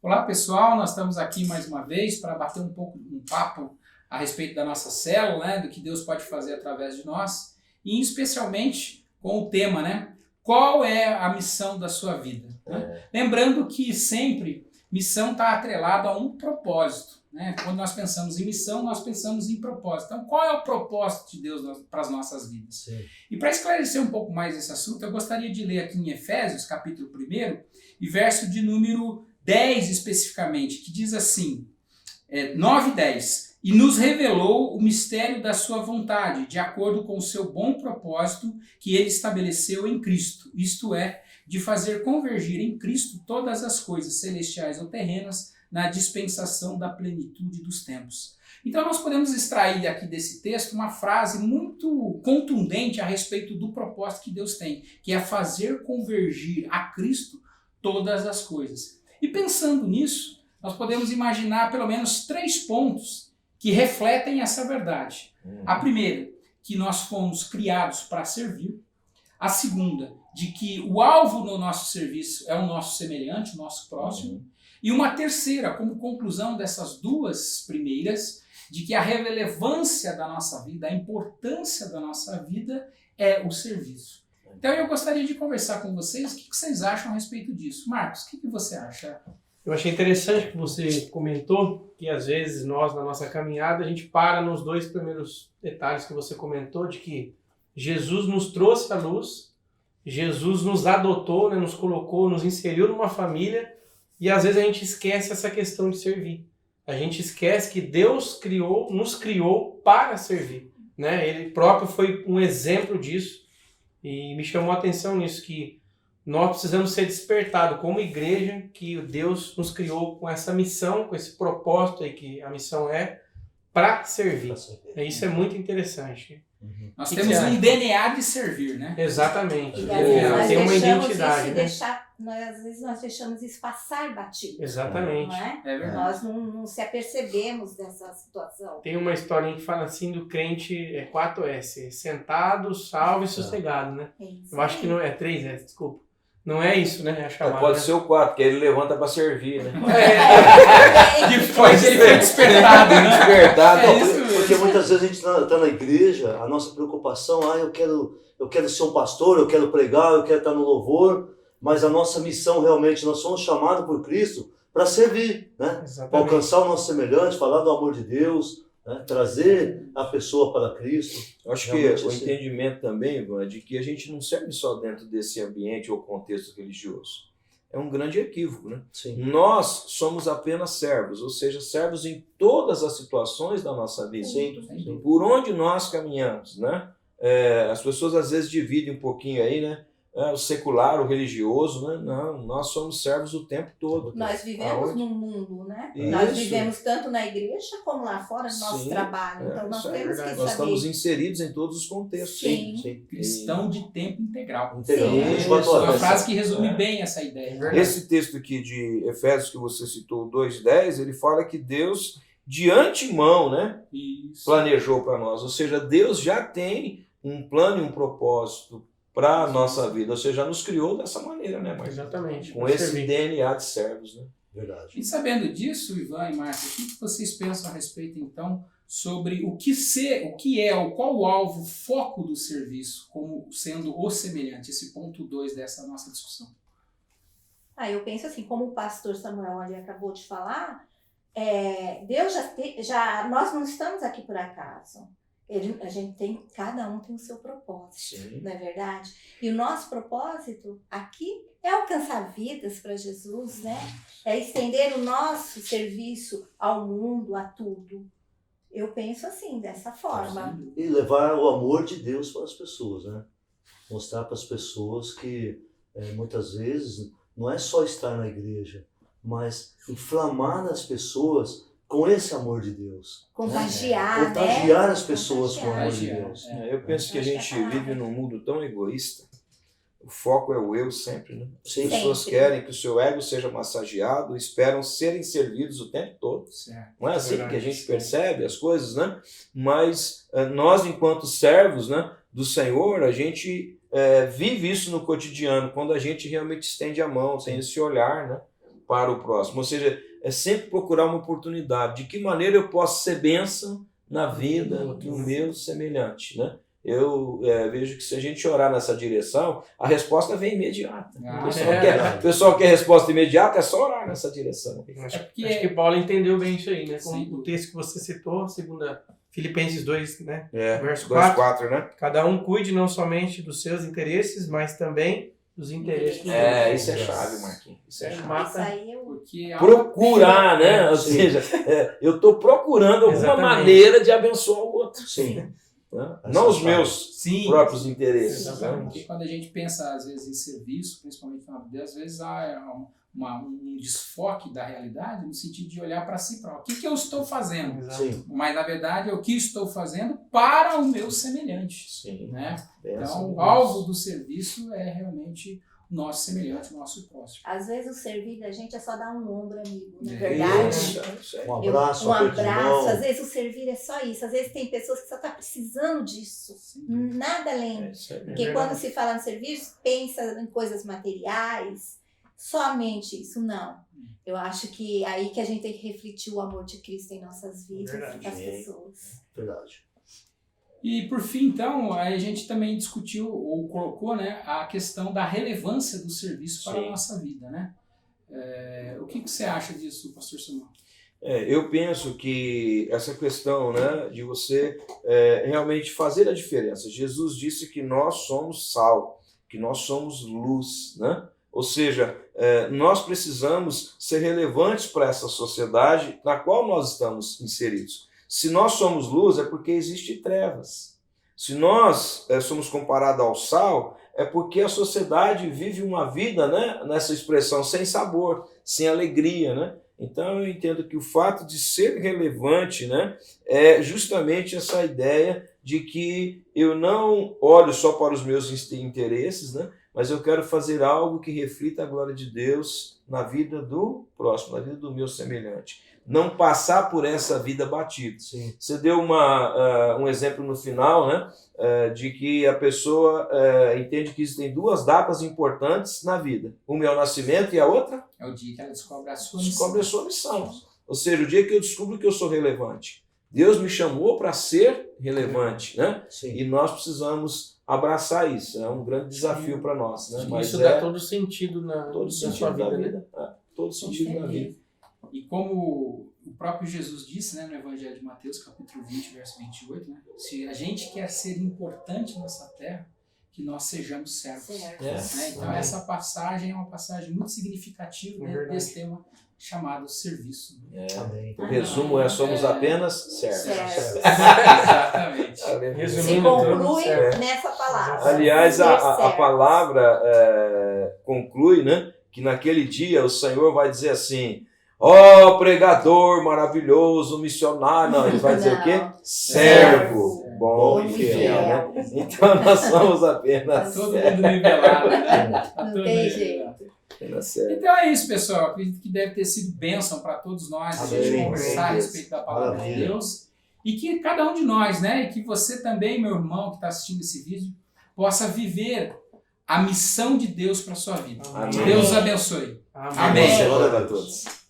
Olá pessoal, nós estamos aqui mais uma vez para bater um papo a respeito da nossa célula, né, do que Deus pode fazer através de nós, e especialmente com o tema, né, qual é a missão da sua vida? Né? Lembrando que sempre missão está atrelada a um propósito. Né? Quando nós pensamos em missão, nós pensamos em propósito. Então, qual é o propósito de Deus para as nossas vidas? Sim. E para esclarecer um pouco mais esse assunto, eu gostaria de ler aqui em Efésios, capítulo 1, e verso de número 10 especificamente, que diz assim, 9 e 10, e nos revelou o mistério da sua vontade, de acordo com o seu bom propósito que ele estabeleceu em Cristo, isto é, de fazer convergir em Cristo todas as coisas celestiais ou terrenas na dispensação da plenitude dos tempos. Então nós podemos extrair aqui desse texto uma frase muito contundente a respeito do propósito que Deus tem, que é fazer convergir a Cristo todas as coisas. E pensando nisso, nós podemos imaginar pelo menos 3 pontos que refletem essa verdade. A primeira, que nós fomos criados para servir. A segunda, de que o alvo no nosso serviço é o nosso semelhante, o nosso próximo. E uma terceira, como conclusão dessas duas primeiras, de que a relevância da nossa vida, a importância da nossa vida é o serviço. Então eu gostaria de conversar com vocês, o que vocês acham a respeito disso? Marcos, o que você acha? Eu achei interessante que você comentou que às vezes nós, na nossa caminhada, a gente para nos 2 primeiros detalhes que você comentou, de que Jesus nos trouxe à luz, Jesus nos adotou, né, nos colocou, nos inseriu numa família, e às vezes a gente esquece essa questão de servir. A gente esquece que Deus nos criou para servir. Né? Ele próprio foi um exemplo disso, e me chamou a atenção nisso, que nós precisamos ser despertados como igreja, que Deus nos criou com essa missão, com esse propósito aí que a missão é, para servir. Isso é muito interessante. Nós temos um DNA de servir, né? Exatamente. E às vezes nós tem uma deixamos identidade. isso, né? às vezes nós deixamos isso passar batido. Exatamente. Não é? É verdade. Nós não se apercebemos dessa situação. Tem uma historinha que fala assim do crente, 4S, sentado, salvo e sossegado, né? Eu acho que não é 3S, desculpa. Não é isso, né? A chamada, pode né? ser o 4, que ele levanta para servir, né? Depois ele foi despertado, né? Despertado. Porque muitas vezes a gente está na igreja, a nossa preocupação, eu quero ser um pastor, eu quero pregar, eu quero estar no louvor, mas a nossa missão realmente, nós somos chamados por Cristo para servir, né? Para alcançar o nosso semelhante, falar do amor de Deus, né? Trazer a pessoa para Cristo. Eu acho que o entendimento também, Ivan, é de que a gente não serve só dentro desse ambiente ou contexto religioso. É um grande equívoco, né? Sim. Nós somos apenas servos, ou seja, servos em todas as situações da nossa vida. Sim. Por onde nós caminhamos, né? As pessoas às vezes dividem um pouquinho aí, né? O secular, o religioso, né? Não, nós somos servos o tempo todo. Nós vivemos num mundo, né? Isso. Nós vivemos tanto na igreja como lá fora do nosso trabalho. Então nós temos que saber. Nós estamos inseridos em todos os contextos. Sim. Cristão de tempo integral. Isso. Uma frase que resume bem essa ideia. Esse texto aqui de Efésios que você citou, 2:10, ele fala que Deus de antemão, né, planejou para nós. Ou seja, Deus já tem um plano e um propósito para a nossa vida, ou seja, nos criou dessa maneira, né? Mas exatamente. Com esse DNA de servos, né? Verdade. E sabendo disso, Ivan e Márcio, o que vocês pensam a respeito, então, sobre qual o alvo, o foco do serviço, como sendo o semelhante, esse ponto 2 dessa nossa discussão? Eu penso assim, como o pastor Samuel ali acabou de falar, Deus nós não estamos aqui por acaso. Cada um tem o seu propósito, sim, não é verdade? E o nosso propósito aqui é alcançar vidas para Jesus, né? É estender o nosso serviço ao mundo, a tudo. Eu penso assim, dessa forma. E levar o amor de Deus para as pessoas, né? Mostrar para as pessoas que muitas vezes não é só estar na igreja, mas inflamar as pessoas com esse amor de Deus. Contagiar, Contagiar as pessoas com o amor de Deus. Eu penso que a gente vive num mundo tão egoísta. O foco é o eu sempre, né? As pessoas querem que o seu ego seja massageado, esperam serem servidos o tempo todo. Certo. Não é assim que a gente percebe as coisas, né? Mas nós, enquanto servos, né, do Senhor, a gente vive isso no cotidiano, quando a gente realmente estende a mão, tem esse olhar, né? para o próximo. Ou seja, é sempre procurar uma oportunidade. De que maneira eu posso ser bênção na vida do meu semelhante, né? Eu vejo que se a gente orar nessa direção, a resposta vem imediata. O pessoal quer resposta imediata, é só orar nessa direção. Acho que Paulo entendeu bem isso aí, né? Como o texto que você citou, segundo Filipenses 2, né? Verso 4, né? Cada um cuide não somente dos seus interesses, mas também dos interesses dos outros. Isso é chave, Marquinhos. Isso é chave. Procurar, né? Ou seja, eu estou procurando alguma maneira de abençoar o outro. Sim. Não os meus próprios interesses. Porque quando a gente pensa, às vezes, em serviço, principalmente na vida, às vezes há um desfoque da realidade no sentido de olhar para si próprio. O que eu estou fazendo? Sim. Mas, na verdade, é o que estou fazendo para o meu semelhante. Sim. Né? Então, o alvo do serviço é realmente o nosso semelhante, o nosso próximo. Às vezes o servir da gente é só dar um ombro amigo, não é verdade? Um abraço, às vezes o servir é só isso. Às vezes tem pessoas que só estão precisando disso. Nada além. Porque quando se fala no serviço, pensa em coisas materiais, somente isso, não. Eu acho que é aí que a gente tem que refletir o amor de Cristo em nossas vidas e das pessoas. Verdade. E por fim, então, a gente também discutiu ou colocou, né, a questão da relevância do serviço para a nossa vida, né? O que você acha disso, pastor Samuel? Eu penso que essa questão, né, de você realmente fazer a diferença. Jesus disse que nós somos sal, que nós somos luz, né? Ou seja, nós precisamos ser relevantes para essa sociedade na qual nós estamos inseridos. Se nós somos luz, é porque existe trevas. Se nós somos comparados ao sal, é porque a sociedade vive uma vida, né, nessa expressão, sem sabor, sem alegria, né? Então eu entendo que o fato de ser relevante, né, é justamente essa ideia de que eu não olho só para os meus interesses, né, mas eu quero fazer algo que reflita a glória de Deus na vida do próximo, na vida do meu semelhante. Não passar por essa vida batida. Sim. Você deu um exemplo no final, né, de que a pessoa entende que existem duas datas importantes na vida. Uma é o nascimento e a outra? É o dia que ela descobre a sua missão. Ou seja, o dia que eu descubro que eu sou relevante. Deus me chamou para ser relevante, né? Sim. E nós precisamos abraçar isso. É um grande desafio para nós. Né? Mas isso dá todo sentido na sua vida. Né? Todo sentido na vida. E como o próprio Jesus disse, né, no Evangelho de Mateus, capítulo 20, verso 28, né, se a gente quer ser importante nessa terra, que nós sejamos servos. Né? Então essa passagem é uma passagem muito significativa desse tema chamado serviço. O resumo somos apenas servos. Exatamente. Se conclui nessa palavra. Aliás, a palavra conclui, né, que naquele dia o Senhor vai dizer assim: ó, pregador maravilhoso, missionário. Não, ele vai dizer o quê? Servo bom e fiel, né? Então nós somos apenas todo mundo nivelado, né? Não tem jeito. Então é isso, pessoal. Acredito que deve ter sido bênção para todos nós a gente conversar a respeito da palavra de Deus. E que cada um de nós, né? E que você também, meu irmão que está assistindo esse vídeo, possa viver a missão de Deus para a sua vida. Amém. Deus abençoe. Amém. Amém. Boa semana a todos.